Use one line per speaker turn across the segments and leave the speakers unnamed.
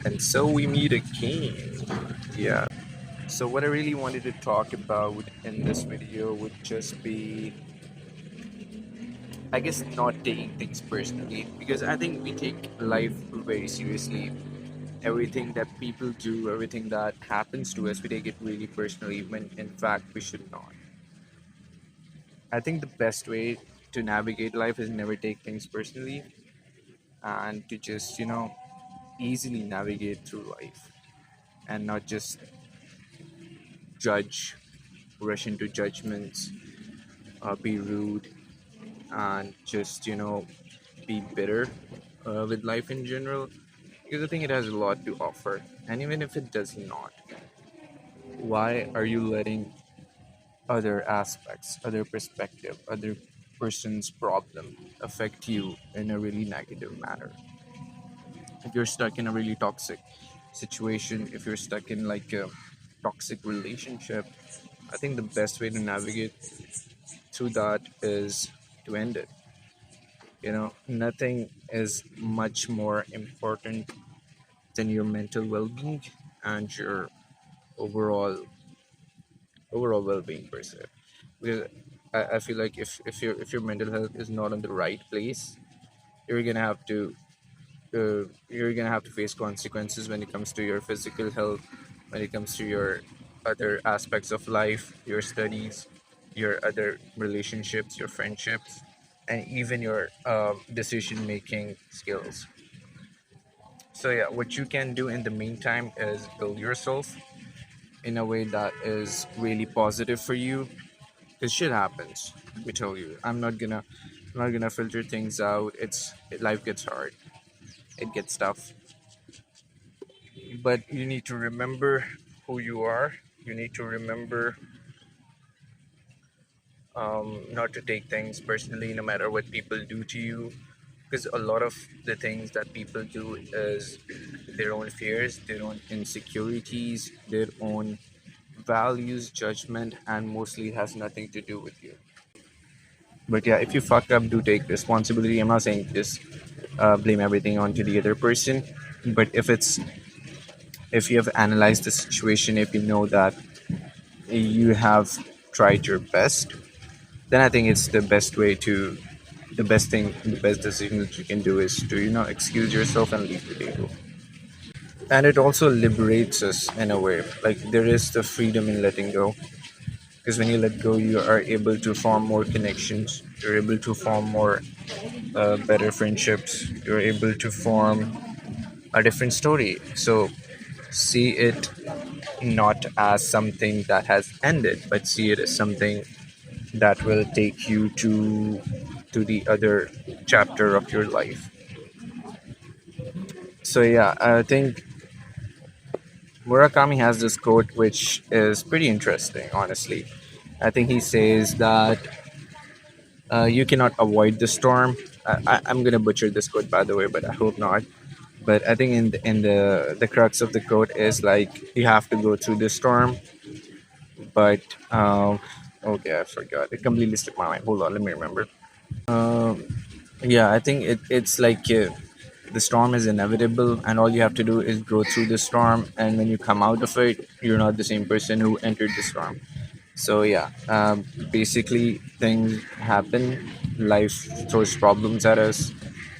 And so we meet again. Yeah. So what I really wanted to talk about in this video would just be, I guess, not taking things personally, because I think we take life very seriously. Everything that people do, everything that happens to us, we take it really personally when in fact we should not. I think the best way to navigate life is never take things personally and to just, easily navigate through life and not just judge, rush into judgments, be rude, and just, be bitter with life in general. Because I think it has a lot to offer. And even if it does not, why are you letting other aspects, other perspective, other person's problem affect you in a really negative manner? If you're stuck in a really toxic situation, if you're stuck in like a toxic relationship, I think the best way to navigate through that is to end it. Nothing is much more important than your mental well-being and your overall well-being per se. Because I feel like if your mental health is not in the right place, you're gonna have to face consequences when it comes to your physical health, when it comes to your other aspects of life, your studies, your other relationships, your friendships, and even your decision making skills. So yeah, what you can do in the meantime is build yourself in a way that is really positive for you. Because shit happens. Let me tell you, I'm not gonna filter things out. Life gets hard. It gets tough. But you need to remember who you are. You need to remember not to take things personally, no matter what people do to you. Because a lot of the things that people do is their own fears, their own insecurities, their own values, judgment, and mostly it has nothing to do with you. But yeah, if you fuck up, do take responsibility. I'm not saying just blame everything onto the other person, but if you have analyzed the situation, if you know that you have tried your best, then I think it's the best thing, the best decision that you can do is to excuse yourself and leave the table. And it also liberates us in a way. Like there is the freedom in letting go, because when you let go, you are able to form more connections. You're able to form more better friendships. You're able to form a different story. So see it not as something that has ended, but see it as something that will take you to the other chapter of your life. So yeah, I think Murakami has this quote which is pretty interesting, honestly. I think he says that you cannot avoid the storm. I'm gonna butcher this quote, by the way, but I hope not. But I think in the crux of the quote is like you have to go through the storm, but okay, I forgot. It completely slipped my mind. Hold on, let me remember. Um, yeah, I think it's like the storm is inevitable, and all you have to do is go through the storm. And when you come out of it, you're not the same person who entered the storm. So yeah, basically things happen. Life throws problems at us,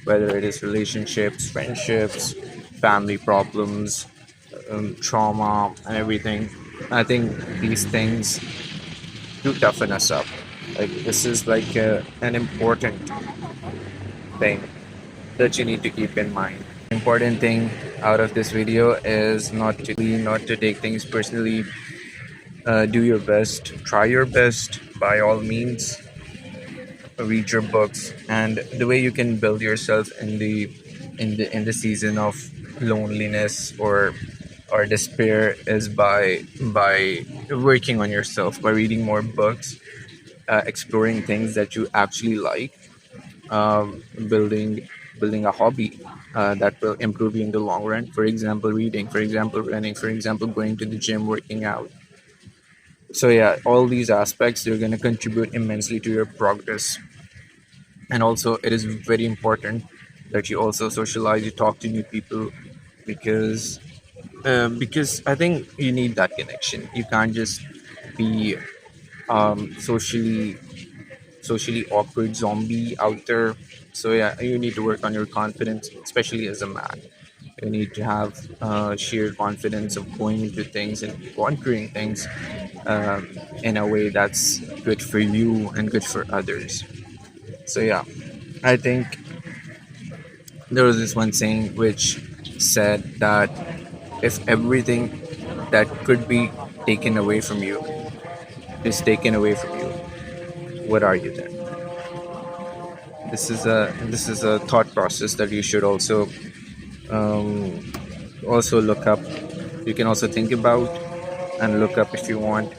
whether it is relationships, friendships, family problems, trauma, and everything. I think these things do toughen us up. Like this is like an important thing that you need to keep in mind. Important thing out of this video is not to take things personally. Do your best, try your best by all means. Read your books, and the way you can build yourself in the season of loneliness or despair is by working on yourself, by reading more books, exploring things that you actually like, building a hobby that will improve you in the long run. For example, reading, for example, running, for example, going to the gym, working out. So yeah, all these aspects, they're going to contribute immensely to your progress. And also it is very important that you also socialize, you talk to new people, because I think you need that connection. You can't just be socially awkward zombie out there. So yeah, you need to work on your confidence, especially as a man. You need to have sheer confidence of going into things and conquering things in a way that's good for you and good for others. So yeah, I think there was this one saying which said that if everything that could be taken away from you is taken away from you, what are you then? This is a thought process that you should also look up. You can also think about and look up if you want.